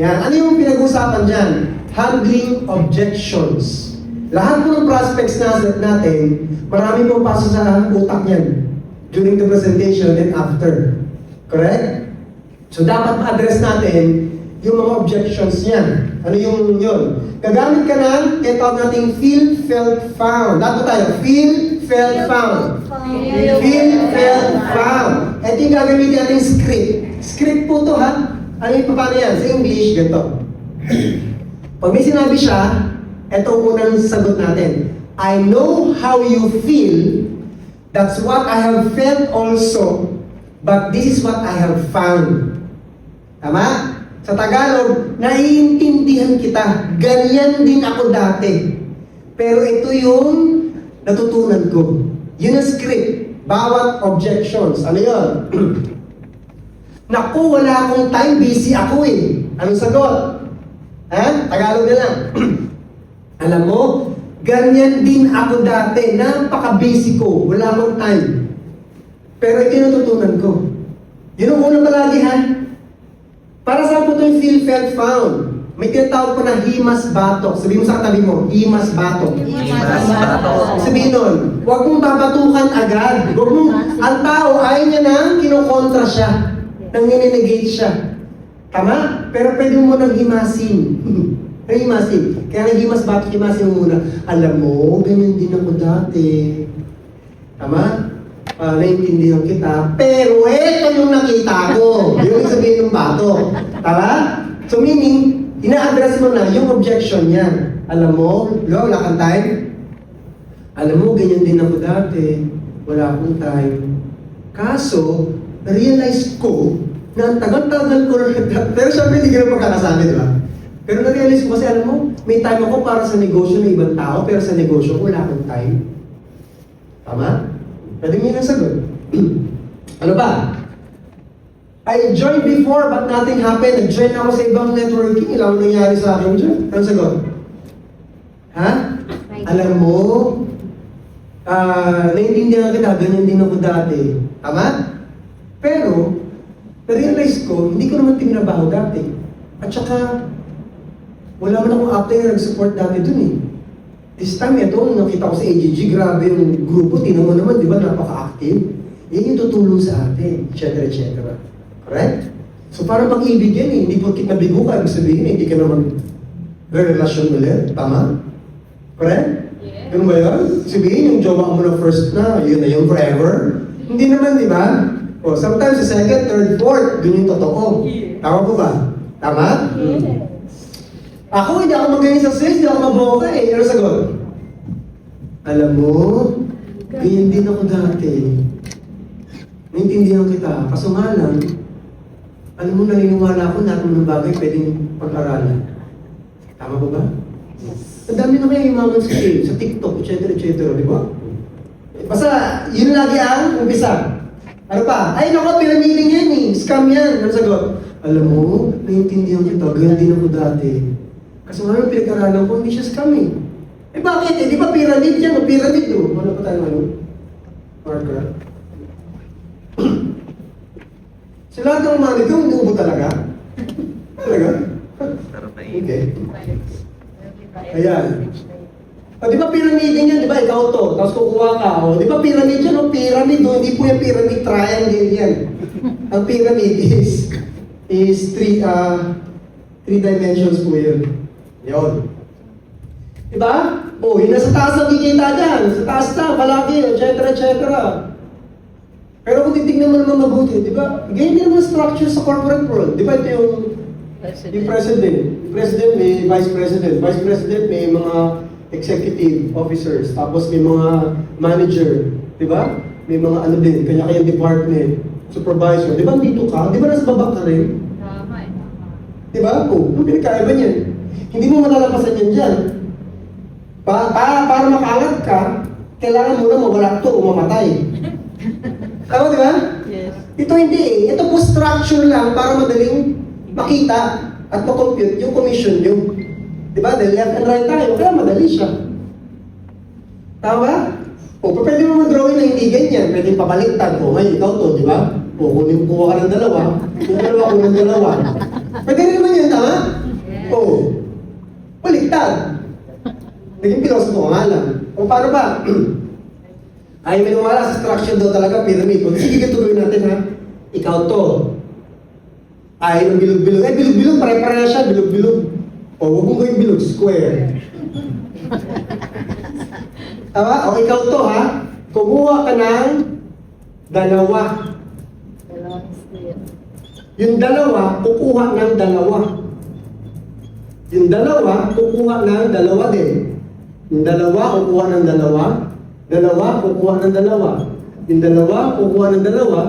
Yan. Ano yung pinag-usapan dyan? Handling objections. Lahat po ng prospects natin, marami pong pasok sa utak niyan during the presentation and after. Correct? So dapat ma-address natin yung mga objections niyan. Ano yung yun? Gagamit ka ng tawag nating feel, felt, found. Lahat po tayo. Feel, felt, found. Feel, felt, found. Ito yung gagamitin natin script. Script po to ha. Ano yung paano yan? Sa English, ganito. Pag may sinabi siya, ito ang unang sagot natin. I know how you feel. That's what I have felt also. But this is what I have found. Tama? Sa Tagalog, naiintindihan kita. Ganyan din ako dati. Pero ito yung natutunan ko. Yun ang script. Bawat objections. Ano yun? Naku, wala akong time. Busy ako eh. Anong sagot? Tagalog na lang. Alam mo, ganyan din ako dati. Napaka-busy ko. Wala akong time. Pero ito yung natutunan ko. Yun ang una palagi ha. Para saan po ito yung feel, felt, found? May tinatawag po na himas batok. Sabihin mo sa katabi mo, himas batok. Himas batok. Sabihin nun, huwag mong babatukan agad. Huwag mong, ang tao, ayaw niya nang kinokontra siya. Nang ninenegate siya. Tama? Pero pwede mo nang himasin. Himasin. Kaya naghimas batok, himasin mo muna. Alam mo, ganyan din ako dati. Tama? Naintindihan kita, pero ito yung nakita ko. Yung sabihin ng bato. Tama? So meaning, ina-address mo na yung objection niya. Alam mo, wala kang time. Alam mo, ganyan din ako dati. Wala akong time. Kaso, na-realize ko na ang tagal-tagal ko pero syempre hindi ka na magkakasabi, di ba? Pero na-realize ko kasi, alam mo, may time ako para sa negosyo ng ibang tao, pero sa negosyo ko wala akong time. Tama? Pwede mo yung sagot. Ano ba? I joined before but nothing happened. Nag-join ako sa ibang networking. Ilang nangyari sa akin dyan. Anong sagot? Ha? Alam mo, naiintindihan kita, ganyan din ako dati. Tama? Pero, na-realize ko, hindi ko naman tinabaho dati. At saka, wala man akong after nag-support dati dun eh. This time, ito, nakita ko sa AGG, grabe yung grupo, tinan mo naman, di ba, napaka-active. Yan yung tutulong sa atin, etc. etc. Correct? So, parang pag-ibig yan eh, hindi porkit nabigo ka, ibig sabihin, hindi ka naman relasyon ulit, tama? Correct? Yes. Ganun ba yun? Sabihin, yung jowa mo na first na, yun na yun forever. Hindi naman, di ba? O, sometimes sa second, third, fourth, dun yung totoo. Tama po ba? Tama? Yes. Ako, hindi ako magaling sa sales, hindi ako maboka eh. Ano sagot? Alam mo, ganyan din ako dati. Naintindihan kita. Kaso nga lang, alam mo, naniniwala ako na ng bagay pwedeng pag-aralan. Tama ba ba? Ang dami na kaya imaman sa TikTok, etc. etc. Di ba? Basta, yun lagi ang umpisa. Ano pa? Ay, naku, pinamiling yan eh. Scam yan. Ano sagot? Alam mo, naintindihan kita. Ganyan din ako dati. Kasi nga yung pinag-aralan ko, hindi siya scam eh. Eh bakit? Eh, di ba pyramid yan o pyramid o? Wala pa tayo ano? Marker. Sa lahat ng mga nito, hindi ubo talaga? Talaga? Okay. Ayan. O di ba pyramid yan? Di ba ikaw to? Tapos kukuha ka. O di ba pyramid yan o pyramid o? Hindi po yung pyramid triangle yan. Ang pyramid is three dimensions po yun. Yun. Diba? O, yun nasa taas ang kikita dyan. Sa taas na, palagi, etc. etc. Pero kung titignan mo naman mabuti, diba? Ganyan din naman structure sa corporate world. Diba ito yung president. Yung president may vice president. Vice president may mga executive officers. Tapos may mga manager. Diba? May mga ano din, kanya-kanyang department. Supervisor. Diba dito ka? Diba nasa baba ka rin? Tama. Diba? O, ano pinagkaiba niyan? Hindi mo malalampasan yan dyan. Para makaangat ka, kailangan mo na mawala ito o mamatay. Tama, di ba? Yes. Ito hindi eh. Ito po structure lang para madaling makita at makompute yung commission nyo. Di ba? Dahil left and right tayo, kaya madali siya. Tama ba? O, pwede mo mag-drawing na hindi ganyan. Pwede pabaliktad. O, ngayon, ikaw to, di ba? O, kuha ka ng dalawa. Kung dalawa, kuha ng dalawa. Pwede rin naman yun, tama? nga lang. Kung paano ba? Ayaw maniwala sa structure daw talaga, pyramid. O sige, tuloy natin ha. Ikaw to. Ayaw ng bilog-bilog. Eh, bilog-bilog, pare-pare siya, bilog-bilog. O, huwag mong gawin bilog, square. Tama? O, ikaw to ha. Kumuha ka ng dalawa. Yung dalawa, kukuha ng dalawa. Yung dalawa, kukuha ng dalawa din. Yung dalawa, kukuha ng dalawa. Dalawa, kukuha ng dalawa. Yung dalawa, kukuha ng dalawa.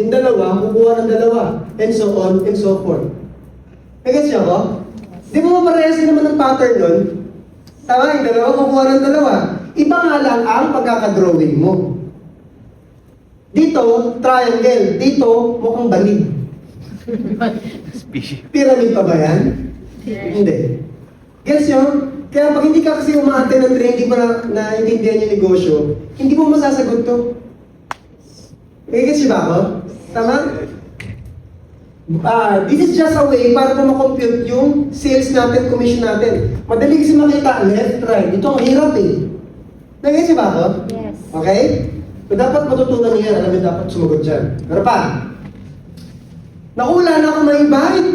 Yung dalawa, kukuha ng dalawa. And so on, and so forth. Nagets niyo ako? Di mo maparehas din naman ng pattern nun? Tama, yung dalawa, kukuha ng dalawa. Iba nga lang ang pagkakadrawing mo. Dito, triangle. Dito, mukhang banig. Pyramid pa ba yan? Hindi. Gets nyo? Kaya pag hindi ka kasi umate ng train, hindi mo naintindihan yung negosyo, hindi mo masasagot to. Gets nyo ba ako? Tama? This is just a way para po makompute yung sales natin, commission natin. Madali kasi makita left, right. Ito ang hirap eh. Nagets nyo ba ako? Yes. Okay? So dapat matutunan niyo yan. Alam niyo dapat sumagot dyan. Pero pa, naku, wala na akong ma-invite.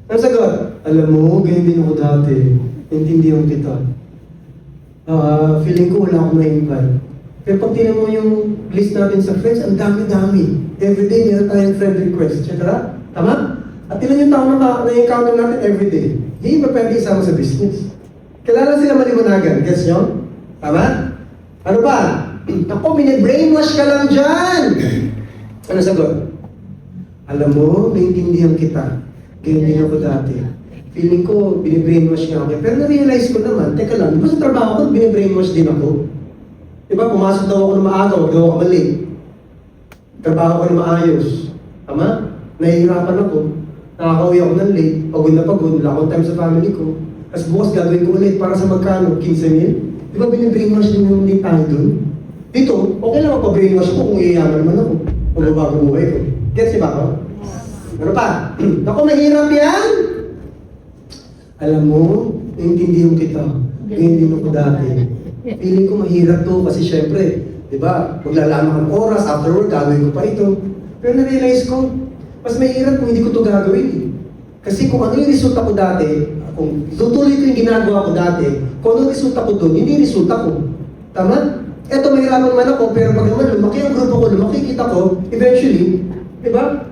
Ang sagot, alam mo, ganyan din ako dati. Intindihan kita. Feeling ko wala akong ma-invite. Pero pag tinan mo yung list natin sa friends, ang dami-dami. Everyday, meron tayong friend request, etc. Tama? At tinan yung tao na-encounter natin everyday. Hindi ba pwede isama sa business? Kailangan sila maliwanagan. Guess nyo? Tama? Ano ba? Ako, mini-brainwash ka lang dyan! Ano sagot? Alam mo, naintindihan kita. Ganyan din ako dati. Feeling ko, binibrainwash nga ako. Pero na-realize ko naman, teka lang, di ba sa trabaho ko, binibrainwash din ako? Di ba, pumasok daw ako ng maaga, huwag daw ako mali. Trabaho ko na maayos. Tama? Nahihirapan ako. Nakakauwi ako ng late, pagod na pagod, wala akong time sa family ko. Tapos bukas gagawin ko ulit para sa magkano, 15,000? Di ba binibrainwash din yung ulit tayo dun? Dito, okay lang magpa-brainwash ako kung iyayaman naman ako. Kung babago buhay ko. Gets niyo ba ako? Ano pa? Naku, mahirap yan! Alam mo, naintindihan kita. Ganyan din ako dati. Feeling ko mahirap to kasi syempre, di ba, maglalaan ako ng oras, after work, gagawin ko pa ito. Pero na-realize ko, mas mahirap kung hindi ko to gagawin eh. Kasi kung ano yung resulta ko dati, kung tutuloy ko yung ginagawa ko dati, kung ano yung resulta ko doon, yun yung resulta ko. Tama? Eto, mahirapan naman ako, pero pag naman lumaki ang grupo ko, lumaki kita ko, eventually, di ba?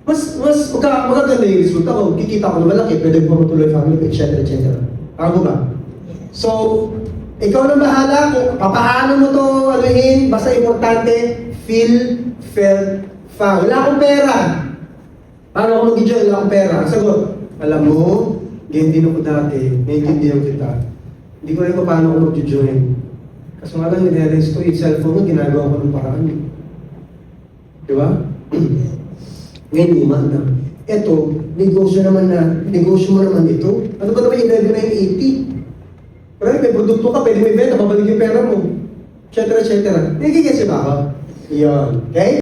Magaganda yung resulta ko. Kikita ko na malaki, pwede ko matuloy family, etc. etc. Ako ba? So, ikaw na bahala kung papaano mo to anuhin, basta importante, feel, felt, found. Wala akong pera. Paano ako mag-enjoy? Wala akong pera. Ang sagot, alam mo, ganyan din ako dati, naiintindihan kita. Hindi ko rin pa paano ako mag-join. Kaso nga lang, nire-realize ko, yung cellphone mo, ginagawa ko ng paraan. Di ba? Ngayon, lima na. Eto, negosyo mo naman ito. Ano ba naman yung level na yung 80? Pero may produkto ka, pwede may benta, babalik yung pera mo. Et cetera, et cetera. Nagigets ba ako? Yun. Okay?